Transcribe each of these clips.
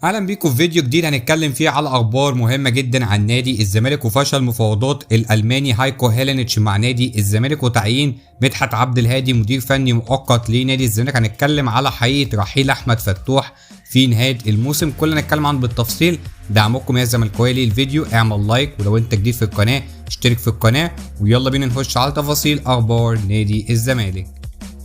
اهلا بيكم في فيديو جديد هنتكلم فيه على اخبار مهمه جدا عن نادي الزمالك وفشل مفاوضات الالماني هايكو هيلينيتش مع نادي الزمالك وتعيين مدحت عبد الهادي مدير فني مؤقت لنادي الزمالك. هنتكلم على حقيقه رحيل احمد فتوح في نهايه الموسم، كلنا هنتكلم عنه بالتفصيل. دعمكم يا زملكاويه للفيديو، اعمل لايك، ولو انت جديد في القناه اشترك في القناه، ويلا بينا نخش على تفاصيل اخبار نادي الزمالك.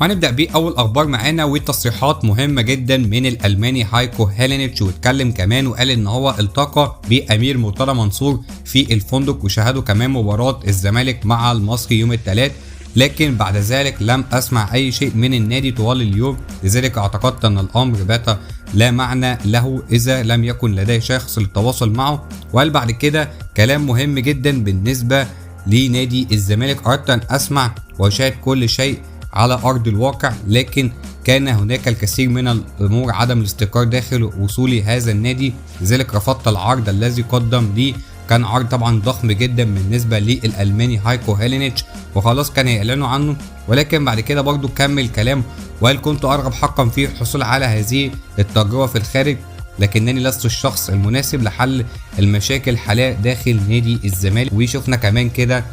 هنبدأ بأول أخبار معانا وتصريحات مهمة جدا من الألماني هايكو هيلينيتش، واتكلم كمان وقال إن هو التقى بأمير مرتضى منصور في الفندق وشاهدوا كمان مباراة الزمالك مع المصري يوم الثلاث، لكن بعد ذلك لم أسمع أي شيء من النادي طوال اليوم، لذلك اعتقدت أن الأمر بات لا معنى له إذا لم يكن لديه شخص للتواصل معه. وقال بعد كده كلام مهم جدا بالنسبة لنادي الزمالك: أردت أن أسمع وأشاهد كل شيء على أرض الواقع، لكن كان هناك الكثير من الأمور عدم الاستقرار داخل وصولي هذا النادي، لذلك رفضت العرض الذي قدم لي. كان عرض طبعا ضخم جدا بالنسبة للألماني هايكو هيلينيتش وخلاص كان هيعلنوا عنه، ولكن بعد كده برضو كمل كلام وقال: كنت أرغب حقا في الحصول على هذه التجربة في الخارج، لكنني لست الشخص المناسب لحل المشاكل الحالية داخل نادي الزمالك. وشفنا كمان كده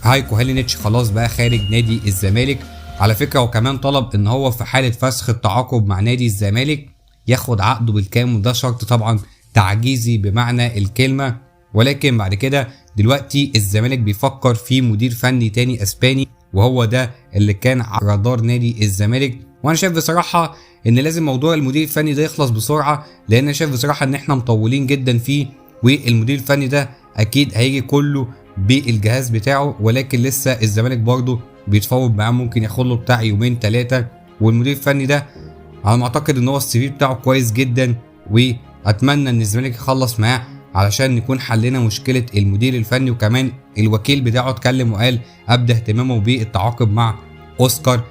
هايكو هيلينيتش خلاص بقى خارج نادي الزمالك. على فكرة وكمان طلب ان هو في حالة فسخ التعاقد مع نادي الزمالك ياخد عقده بالكامل، وده شرط طبعا تعجيزي بمعنى الكلمة. ولكن بعد كده دلوقتي الزمالك بيفكر في مدير فني تاني اسباني، وهو ده اللي كان على رادار نادي الزمالك. وانا شايف بصراحة ان لازم موضوع المدير الفني ده يخلص بسرعة، لان انا شايف بصراحة ان احنا مطولين جدا فيه، والمدير الفني ده اكيد هيجي كله بالجهاز بتاعه، ولكن لسه الزمالك برضه بيتفاوض معاه، ممكن ياخد له بتاع يومين ثلاثه. والمدير الفني ده على ما اعتقد ان هو السي في بتاعه كويس جدا، واتمنى ان الزمالك يخلص معاه علشان نكون حلينا مشكله المدير الفني. وكمان الوكيل بتاعه اتكلم وقال ابدا اهتمامه بالتعاقد مع اوسكار،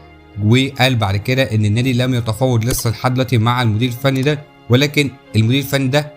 وقال بعد كده ان النادي لم يتفاوض لسه لحد دلوقتي مع المدير الفني ده، ولكن المدير الفني ده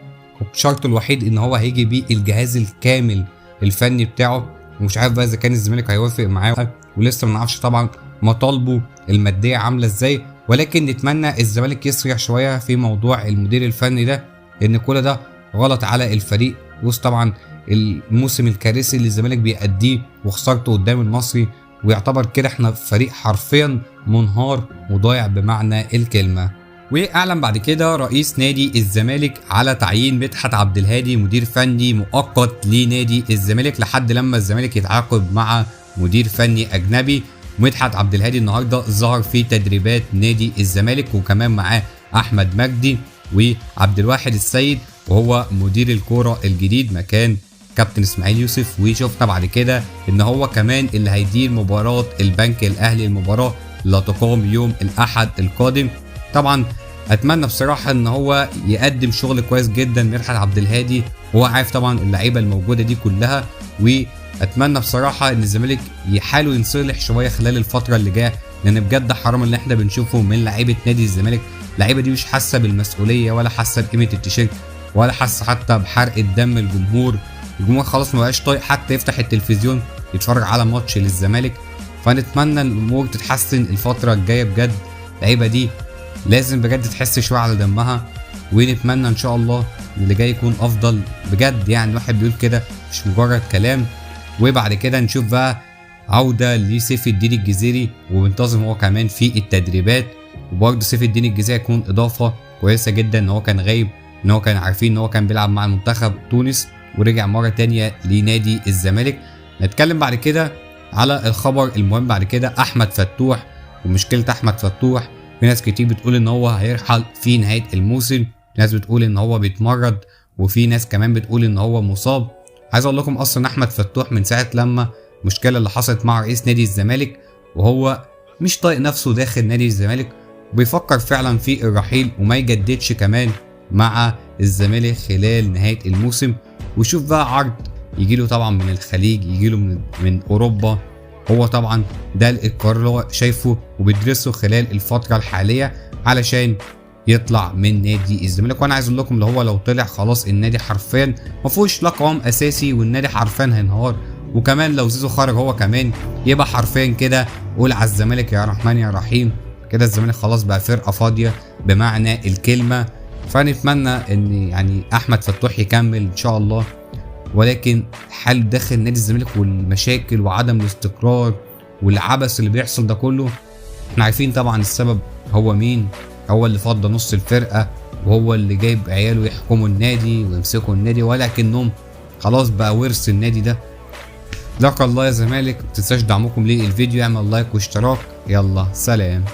شرطه الوحيد ان هو هيجي بيه الجهاز الكامل الفني بتاعه. ومش عارف بقى اذا كان الزمالك هيوافق معاه، ولسه ما نعرفش طبعا مطالبه الماديه عامله ازاي، ولكن نتمنى الزمالك يسرع شويه في موضوع المدير الفني ده، لان كل ده غلط على الفريق وسط طبعا الموسم الكارثي اللي الزمالك بيأديه وخسارته قدام المصري، ويعتبر كده احنا فريق حرفيا منهار وضايع بمعنى الكلمه. واعلن بعد كده رئيس نادي الزمالك على تعيين مدحت عبد الهادي مدير فني مؤقت لنادي الزمالك لحد لما الزمالك يتعاقد مع مدير فني اجنبي. مدحت عبد الهادي النهارده ظهر في تدريبات نادي الزمالك، وكمان معاه احمد مجدي وعبد الواحد السيد، وهو مدير الكوره الجديد مكان كابتن اسماعيل يوسف. وشفنا بعد كده ان هو كمان اللي هيدير مباراه البنك الاهلي، المباراه اللي تقام يوم الاحد القادم. طبعا اتمنى بصراحه ان هو يقدم شغل كويس جدا مدحت عبد الهادي، وهو عارف طبعا اللعيبه الموجوده دي كلها، واتمنى بصراحه ان الزمالك يحاول ينصلح شويه خلال الفتره اللي جايه، لان بجد حرام اللي احنا بنشوفه من لعيبه نادي الزمالك. اللعيبه دي مش حاسه بالمسؤوليه ولا حاسه بقيمه التيشيرت ولا حاسه حتى بحرق الدم. الجمهور خلاص ما بقاش طايق حتى يفتح التلفزيون يتفرج على ماتش للزمالك. فنتمنى الامور تتحسن الفتره الجايه بجد. اللعيبه دي لازم بجد تحس شويه على دمها، ونتمنى ان شاء الله اللي جاي يكون افضل بجد. يعني الواحد بيقول كده مش مجرد كلام. وبعد كده نشوف بقى عوده لسيف الدين الجزيري، وبينتظم هو كمان في التدريبات. وبرده سيف الدين الجزيري هيكون اضافه كويسه جدا، ان هو كان غايب، ان هو كان عارفين ان هو كان بيلعب مع المنتخب تونس ورجع مره تانية لنادي الزمالك. نتكلم بعد كده على الخبر المهم بعد كده: احمد فتوح ومشكله احمد فتوح. في ناس كتير بتقول ان هو هيرحل في نهايه الموسم، ناس بتقول ان هو بيتمرد، وفي ناس كمان بتقول ان هو مصاب. عايز اقول لكم اصلا احمد فتوح من ساعه لما المشكله اللي حصلت مع رئيس نادي الزمالك وهو مش طايق نفسه داخل نادي الزمالك، وبيفكر فعلا في الرحيل وما يجددش كمان مع الزمالك خلال نهايه الموسم. ويشوف بقى عرض يجيله طبعا من الخليج، يجيله من اوروبا. هو طبعا ده القرار اللي هو شايفه وبيدرسه خلال الفتره الحاليه علشان يطلع من نادي الزمالك. وانا عايز اقول لكم اللي هو لو طلع خلاص النادي حرفيا ما فيهوش لا قوام اساسي، والنادي حرفيا هينهار. وكمان لو زيزو خرج هو كمان يبقى حرفيا كده قول على الزمالك يا رحمن يا رحيم. كده الزمالك خلاص بقى فرقه فاضيه بمعنى الكلمه. فنتمنى ان يعني احمد فتوح يكمل ان شاء الله. ولكن حال داخل نادي الزمالك والمشاكل وعدم الاستقرار والعبث اللي بيحصل ده كله، احنا عارفين طبعا السبب هو مين. هو اللي فضى نص الفرقة، وهو اللي جايب عياله يحكموا النادي ويمسكوا النادي، ولكنهم خلاص بقى ورث النادي ده. لقى الله يا زمالك. متنساش دعمكم للفيديو، اعمل لايك واشتراك. يلا سلام.